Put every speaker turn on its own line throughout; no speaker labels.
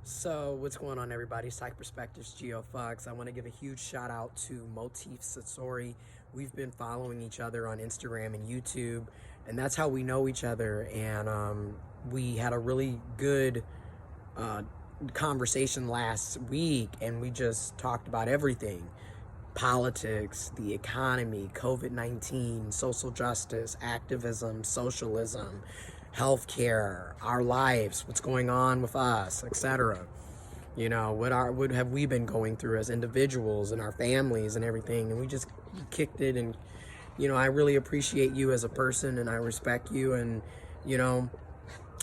So what's going on, everybody? Psych Perspectives, giofvcks. I want to give a huge shout out to Motif Satsori. We've been following each other on Instagram and YouTube, and that's how we know each other. And we had a really good conversation last week, and we just talked about everything: politics, the economy, COVID-19, social justice, activism, socialism, healthcare, our lives, what's going on with us, etc. You know, what have we been going through as individuals and our families and everything. And we just kicked it. And I really appreciate you as a person, and I respect you, and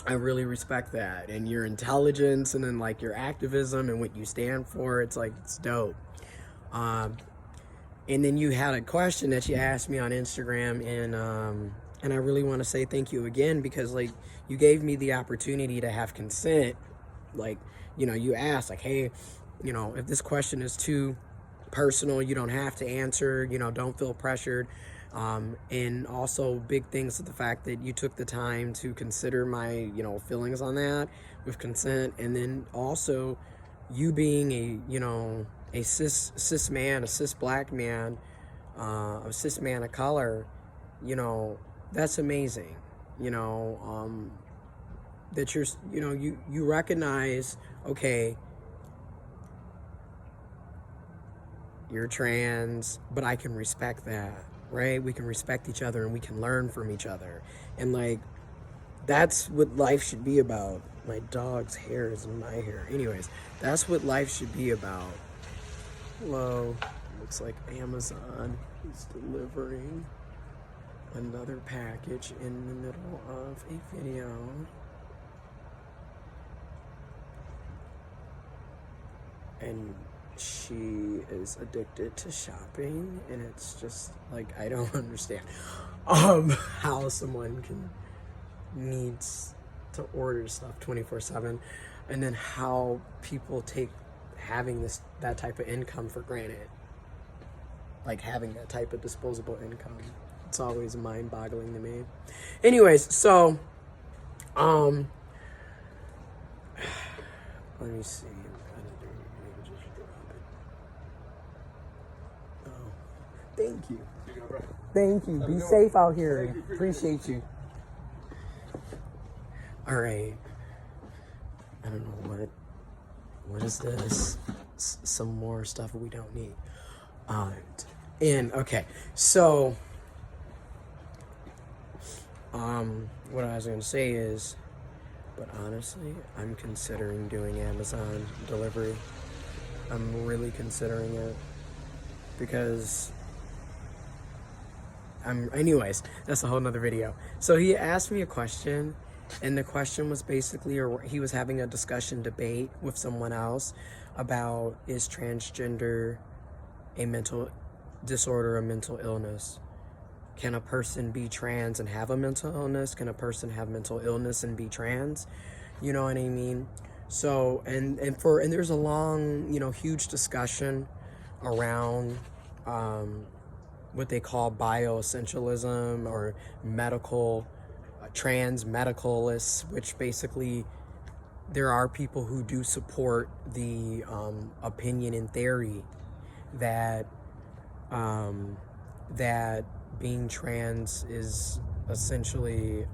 I really respect that, and your intelligence, and then like your activism and what you stand for. It's like, it's dope. And then you had a question that you asked me on Instagram, and I really want to say thank you again, because like you gave me the opportunity to have consent. Like, you asked like, hey, if this question is too personal, you don't have to answer, don't feel pressured. And also big things to the fact that you took the time to consider my, feelings on that with consent. And then also you being a cis man, a cis black man, a cis man of color, that's amazing. That you recognize, okay, you're trans, but I can respect that, right? We can respect each other, and we can learn from each other. And like, that's what life should be about. My dog's hair is in my hair. Anyways, that's what life should be about. Hello. Looks like Amazon is delivering another package in the middle of a video. And she is addicted to shopping, and it's just like, I don't understand how someone needs to order stuff 24/7, and then how people take having that type of income for granted, like having that type of disposable income. It's always mind-boggling to me. Anyways, so let me see. Oh, thank you. Thank you. Be safe out here. Appreciate you. All right. I don't know what is this? Some more stuff we don't need. And okay, so what I was gonna say is, but honestly, I'm considering doing Amazon delivery. I'm really considering it, because anyways, that's a whole nother video. So he asked me a question, and the question was basically, or he was having a discussion debate with someone else about, is transgender a mental disorder, a mental illness? Can a person be trans and have a mental illness? Can a person have mental illness and be trans? You know what I mean? So, and there's a long, huge discussion around what they call bioessentialism, or medical, trans medicalists, which basically there are people who do support the opinion and theory that that being trans is essentially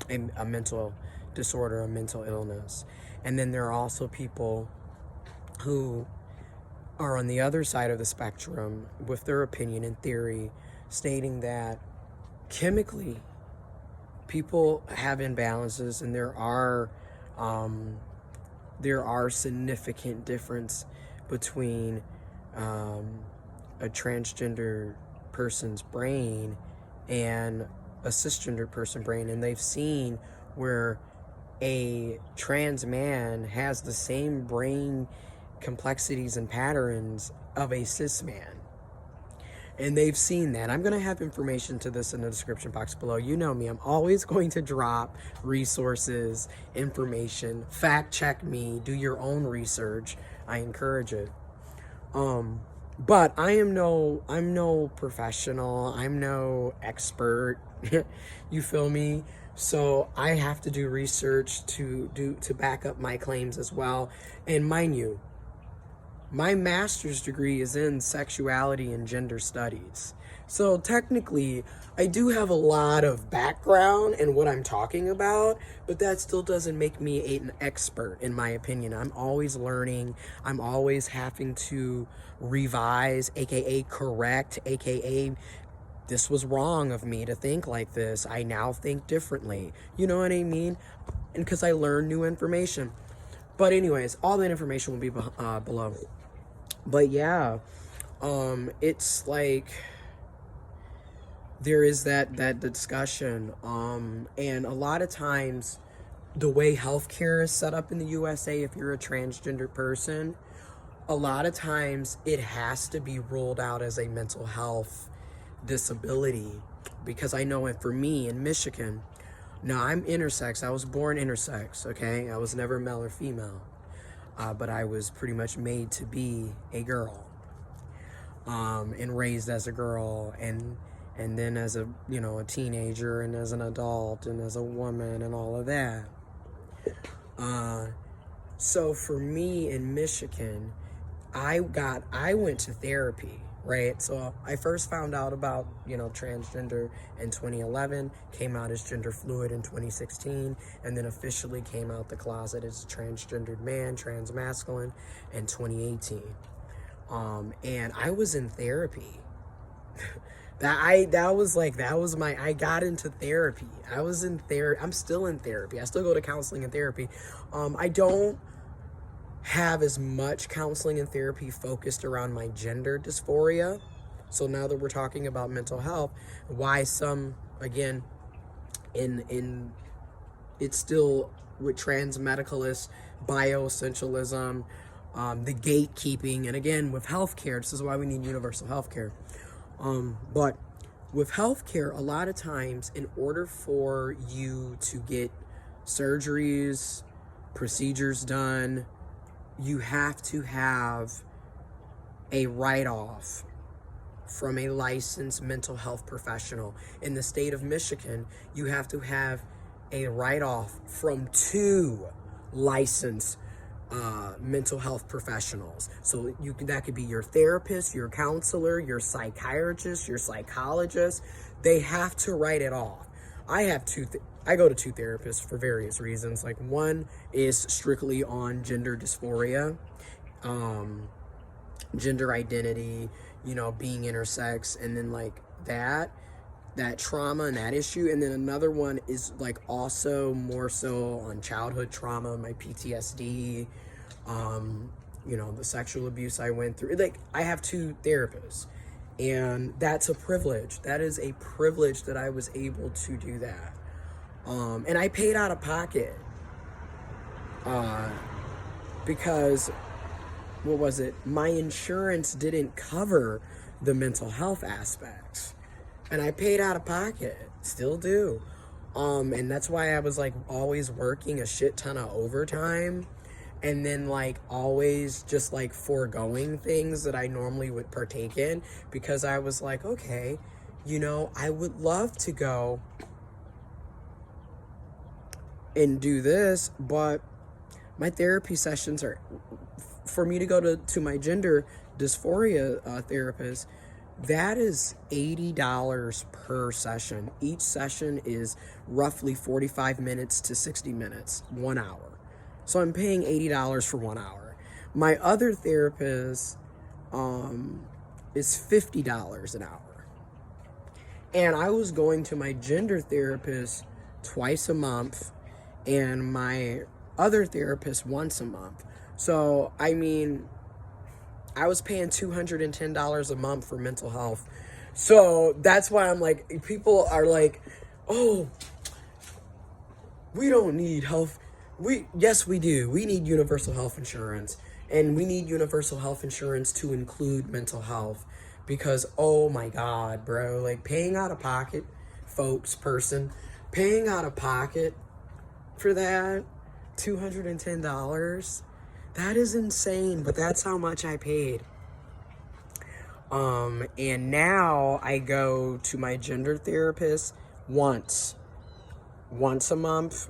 a mental disorder, a mental illness. And then there are also people who are on the other side of the spectrum with their opinion and theory, stating that chemically people have imbalances, and there are significant difference between a transgender person's brain and a cisgender person brain. And they've seen where a trans man has the same brain complexities and patterns of a cis man. And they've seen that. I'm going to have information to this in the description box below. You know me, I'm always going to drop resources, information, fact check me, do your own research. I encourage it. But I'm no professional. I'm no expert. You feel me? So I have to do research to back up my claims as well. And mind you, my master's degree is in sexuality and gender studies. So technically, I do have a lot of background in what I'm talking about, but that still doesn't make me an expert, in my opinion. I'm always learning. I'm always having to revise, aka correct, aka this was wrong of me to think like this. I now think differently. You know what I mean? And because I learn new information. But anyways, all that information will be below. But yeah, it's like there is that discussion, and a lot of times the way healthcare is set up in the USA, if you're a transgender person, a lot of times it has to be ruled out as a mental health disability. Because I know it for me in Michigan. Now I'm intersex. I was born intersex, okay? I was never male or female. But I was pretty much made to be a girl, and raised as a girl, and then as a a teenager, and as an adult, and as a woman, and all of that. So for me in Michigan, I went to therapy, right? So I first found out about transgender in 2011, came out as gender fluid in 2016, and then officially came out the closet as a transgendered man, transmasculine, in 2018. And I was in therapy. I got into therapy. I was in therapy. I'm still in therapy. I still go to counseling and therapy. I don't have as much counseling and therapy focused around my gender dysphoria. So now that we're talking about mental health, why some, again, in it's still with trans medicalists, bioessentialism, the gatekeeping, and again with healthcare, this is why we need universal healthcare. But with healthcare, a lot of times, in order for you to get surgeries, procedures done, you have to have a write-off from a licensed mental health professional. In the state of Michigan, you have to have a write-off from 2 licensed mental health professionals. So that could be your therapist, your counselor, your psychiatrist, your psychologist. They have to write it off. I go to 2 therapists for various reasons. Like, one is strictly on gender dysphoria, gender identity, being intersex, and then like that trauma and that issue. And then another one is like also more so on childhood trauma, my PTSD, the sexual abuse I went through. Like, I have 2 therapists, and that's a privilege. That is a privilege that I was able to do that. And I paid out of pocket, because, what was it? My insurance didn't cover the mental health aspects, and I paid out of pocket, still do. And that's why I was like always working a shit ton of overtime, and then like always just like foregoing things that I normally would partake in, because I was like, okay, I would love to go and do this, but my therapy sessions are, for me to go to my gender dysphoria therapist, that is $80 per session. Each session is roughly 45 minutes to 60 minutes, 1 hour. So I'm paying $80 for 1 hour. My other therapist is $50 an hour. And I was going to my gender therapist twice a month, and my other therapist once a month. So, I mean, I was paying $210 a month for mental health. So that's why I'm like, people are like, oh, we don't need health. Yes, we do. We need universal health insurance. And we need universal health insurance to include mental health. Because, oh my God, bro, like paying out of pocket, paying out of pocket for that, $210, that is insane, but that's how much I paid. And now I go to my gender therapist once once a month,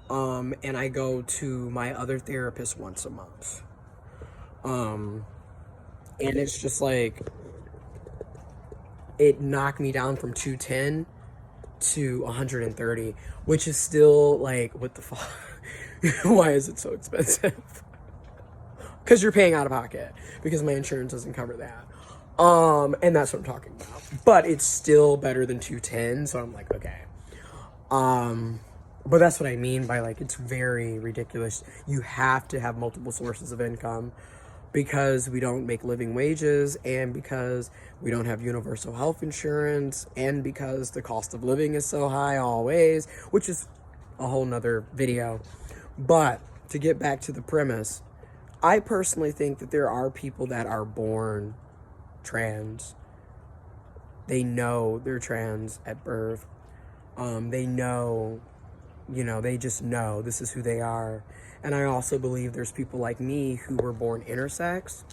and I go to my other therapist once a month. And it's just like, it knocked me down from 210 to 130, which is still like, what the fuck? Why is it so expensive? Because you're paying out of pocket, because my insurance doesn't cover that. And that's what I'm talking about. But it's still better than 210, so I'm like, okay. But that's what I mean by, like, it's very ridiculous. You have to have multiple sources of income, because we don't make living wages, and because we don't have universal health insurance, and because the cost of living is so high always, which is a whole nother video. But to get back to the premise, I personally think that there are people that are born trans. They know they're trans at birth. They know, they just know this is who they are. And I also believe there's people like me who were born intersex,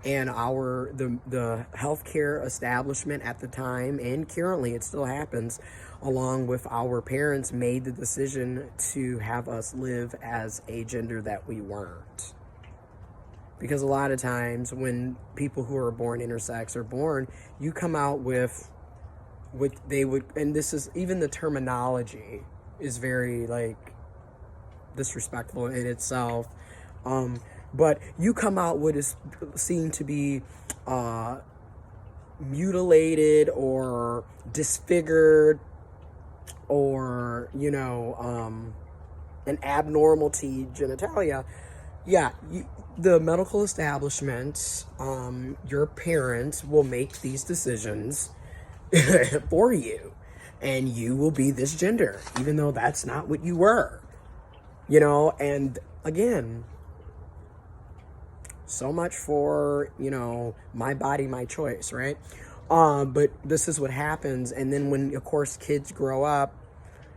and the healthcare establishment at the time, and currently it still happens, along with our parents, made the decision to have us live as a gender that we weren't. Because a lot of times when people who are born intersex are born, you come out with they would, and this is, even the terminology is very, like, disrespectful in itself, but you come out with is seen to be mutilated or disfigured, or an abnormality genitalia. Yeah, the medical establishment, your parents will make these decisions for you, and you will be this gender, even though that's not what you were. And again, so much for, my body, my choice, right? But this is what happens. And then when, of course, kids grow up,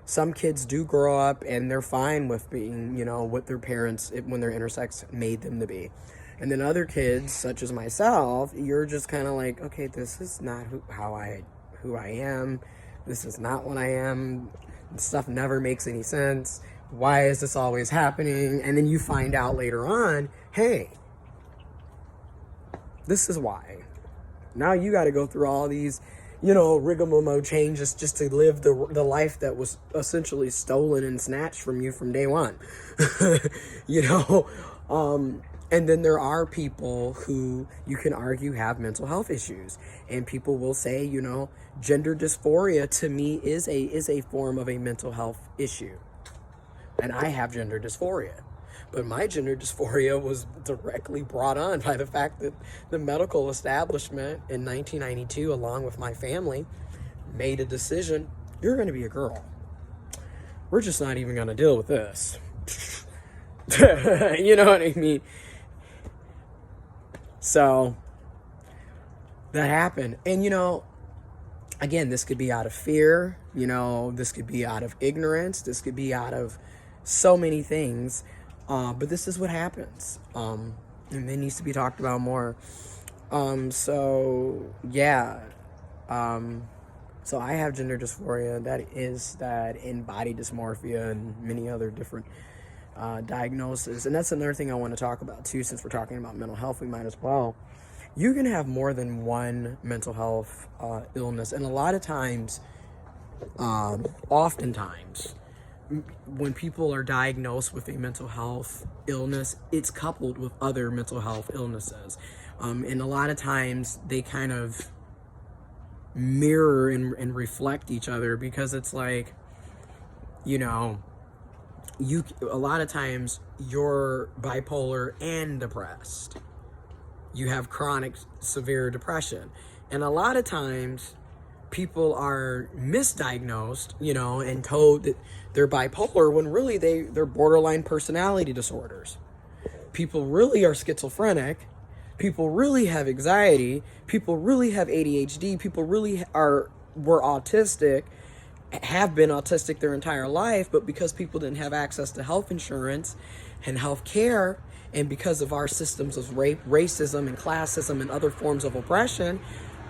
some kids do grow up and they're fine with being, what their parents, when they're intersex, made them to be. And then other kids, such as myself, you're just kind of like, okay, this is not who I am. This is not what I am. This stuff never makes any sense. Why is this always happening? And then you find out later on, hey, this is why. Now you got to go through all these, rigmarole changes just to live the life that was essentially stolen and snatched from you from day one. And then there are people who you can argue have mental health issues, and people will say, gender dysphoria to me is a form of a mental health issue. And I have gender dysphoria. But my gender dysphoria was directly brought on by the fact that the medical establishment in 1992, along with my family, made a decision, you're going to be a girl. We're just not even going to deal with this. You know what I mean? So that happened. And, again, this could be out of fear. This could be out of ignorance. This could be out of so many things. But this is what happens. And it needs to be talked about more. So I have gender dysphoria. That is that in body dysmorphia and many other different diagnoses. And that's another thing I want to talk about too, since we're talking about mental health, we might as well. You can have more than one mental health illness. And a lot of times, oftentimes, when people are diagnosed with a mental health illness, it's coupled with other mental health illnesses. And a lot of times they kind of mirror and reflect each other, because it's like, a lot of times you're bipolar and depressed. You have chronic severe depression. And a lot of times people are misdiagnosed, and told that they're bipolar when really they're borderline personality disorders. People really are schizophrenic. People really have anxiety. People really have ADHD. People really were autistic, have been autistic their entire life, but because people didn't have access to health insurance and health care, and because of our systems of racism and classism and other forms of oppression,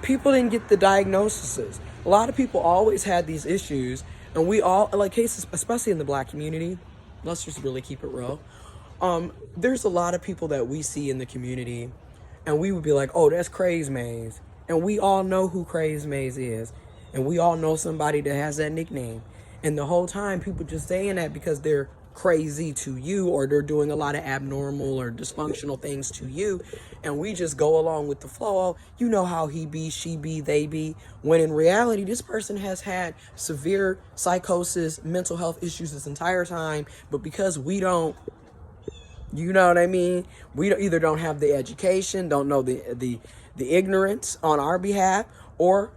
people didn't get the diagnoses. A lot of people always had these issues, And we all, like cases, especially in the black community, let's just really keep it real. There's a lot of people that we see in the community and we would be like, oh, that's Craze Maze. And we all know who Craze Maze is. And we all know somebody that has that nickname. And the whole time people just saying that because they're crazy to you, or they're doing a lot of abnormal or dysfunctional things to you, and we just go along with the flow. Oh, you know how he be, she be, they be, when in reality this person has had severe psychosis, mental health issues this entire time, but because we don't, you know what I mean, we either don't have the education, don't know the ignorance on our behalf, or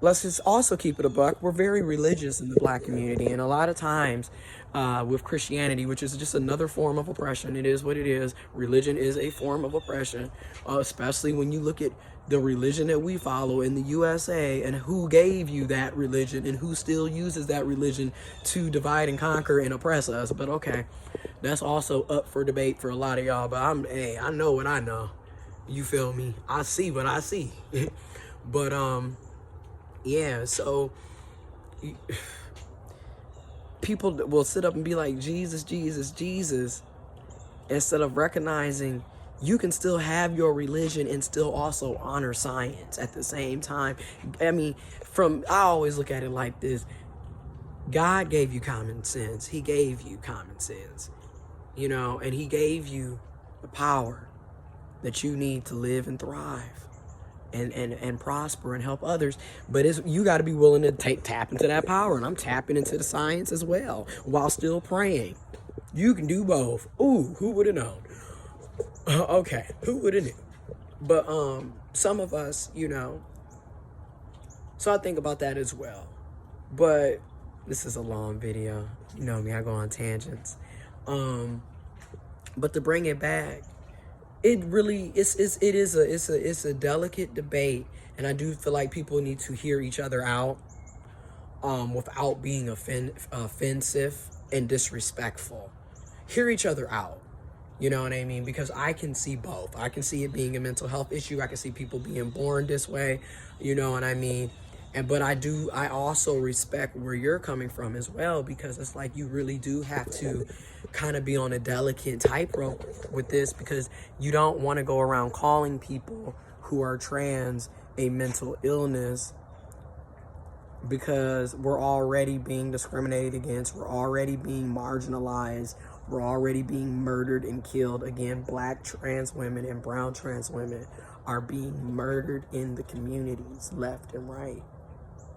let's just also keep it a buck, we're very religious in the black community. And a lot of times with Christianity, which is just another form of oppression, it is what it is. Religion is a form of oppression, especially when you look at the religion that we follow in the USA and who gave you that religion and who still uses that religion to divide and conquer and oppress us. But okay, that's also up for debate for a lot of y'all. But I know what I know. You feel me? I see what I see. But yeah, so people will sit up and be like, Jesus, Jesus, Jesus, instead of recognizing you can still have your religion and still also honor science at the same time. I mean, I always look at it like this. God gave you common sense. He gave you common sense, you know, and he gave you the power that you need to live and thrive and prosper and help others. But you got to be willing to tap into that power. And I'm tapping into the science as well while still praying. You can do both. Ooh, who would have known? Okay, who would have knew? But some of us, you know, so I think about that as well. But this is a long video. You know me, I go on tangents. But to bring it back, it really it's a delicate debate, and I do feel like people need to hear each other out without being offensive and disrespectful. Hear each other out. You know what I mean? Because I can see both. I can see it being a mental health issue. I can see people being born this way. You know what I mean? But I also respect where you're coming from as well, because it's like you really do have to kind of be on a delicate tightrope with this, because you don't want to go around calling people who are trans a mental illness, because we're already being discriminated against. We're already being marginalized. We're already being murdered and killed. Again, black trans women and brown trans women are being murdered in the communities left and right.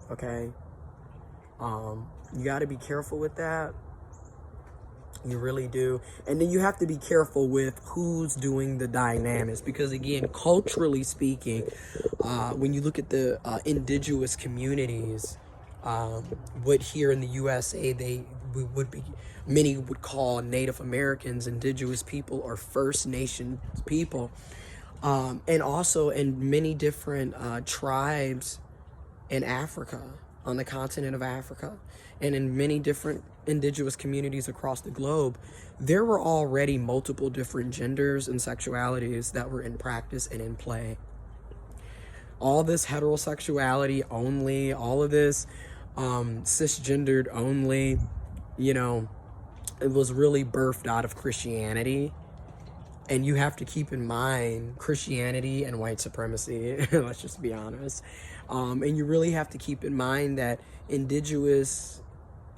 Okay? You got to be careful with that. You really do. And then you have to be careful with who's doing the dynamics, because again, culturally speaking, when you look at the indigenous communities, what here in the USA many would call Native Americans, indigenous people, or First Nation people, and also in many different tribes in Africa, on the continent of Africa, and in many different indigenous communities across the globe, there were already multiple different genders and sexualities that were in practice and in play. All this heterosexuality only, all of this cisgendered only, you know, it was really birthed out of Christianity. And you have to keep in mind Christianity and white supremacy, let's just be honest. And you really have to keep in mind that indigenous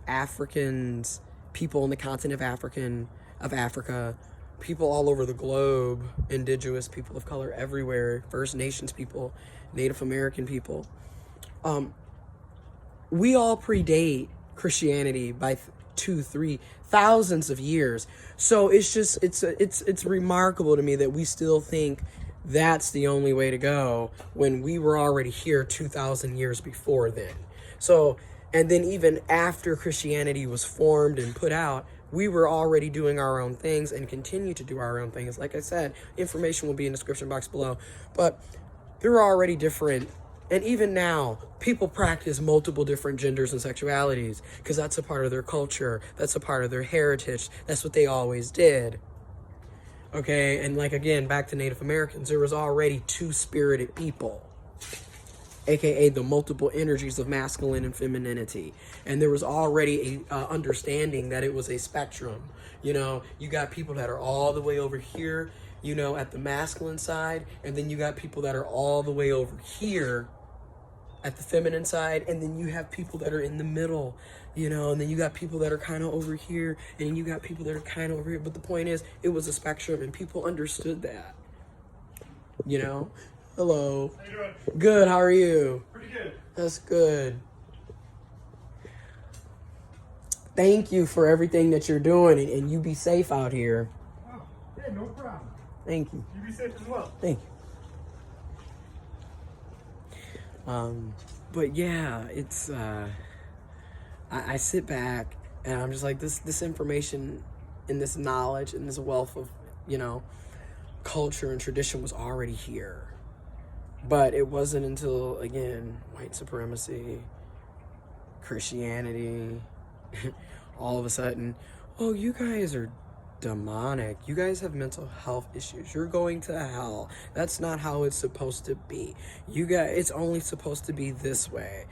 Africans, people on the continent of Africa, people all over the globe, indigenous people of color everywhere, First Nations people, Native American people, we all predate Christianity by 2-3 thousands of years. So it's remarkable to me that we still think that's the only way to go when we were already here 2,000 years before then. So, and then even after Christianity was formed and put out, we were already doing our own things and continue to do our own things. Like I said, information will be in the description box below, but there were already different. And even now, people practice multiple different genders and sexualities because that's a part of their culture. That's a part of their heritage. That's what they always did. Okay, and like again, back to Native Americans, there was already two-spirited people. aka the multiple energies of masculine and femininity. And there was already a understanding that it was a spectrum. You know, you got people that are all the way over here, you know, at the masculine side, and then you got people that are all the way over here at the feminine side, and then you have people that are in the middle, you know, and then you got people that are kind of over here, and then you got people that are kind of over here. But the point is, it was a spectrum, and people understood that, you know. Hello.
How you doing?
Good, how are you?
Pretty good.
That's good. Thank you for everything that you're doing, and you be safe out here.
Oh, yeah, no problem.
Thank you.
You be safe as well.
Thank you. But yeah, it's, I sit back and I'm just like, this information and this knowledge and this wealth of, you know, culture and tradition was already here. But it wasn't until, again, white supremacy, Christianity, all of a sudden, oh, you guys are demonic. You guys have mental health issues. You're going to hell. That's not how it's supposed to be. You guys, it's only supposed to be this way.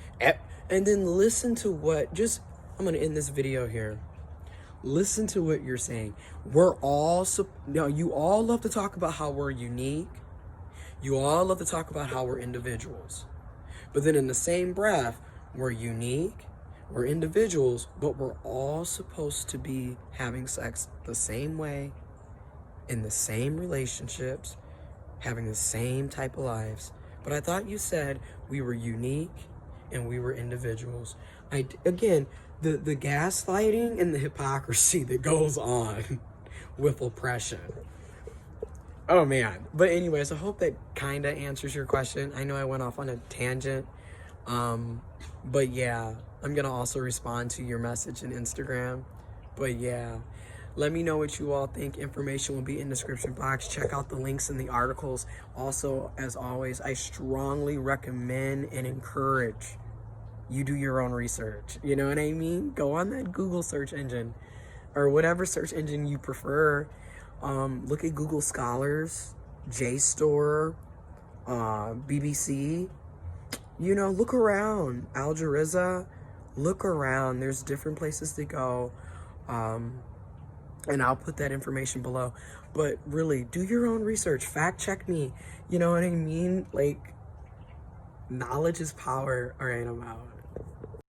And then listen to what, I'm going to end this video here. Listen to what you're saying. We're all, you all love to talk about how we're unique. You all love to talk about how we're individuals. But then in the same breath, we're unique, we're individuals, but we're all supposed to be having sex the same way, in the same relationships, having the same type of lives. But I thought you said we were unique and we were individuals. Again, the gaslighting and the hypocrisy that goes on with oppression. Oh man. But anyways, I hope that kind of answers your question. I know I went off on a tangent. But yeah, I'm going to also respond to your message in Instagram. But yeah, let me know what you all think. Information will be in the description box. Check out the links in the articles. Also, as always, I strongly recommend and encourage you do your own research. You know what I mean? Go on that Google search engine or whatever search engine you prefer. Look at Google Scholars, JSTOR, BBC. You know, look around. Al Jazeera, look around. There's different places to go. And I'll put that information below. But really, do your own research. Fact check me. You know what I mean? Like, knowledge is power. All right, I'm out.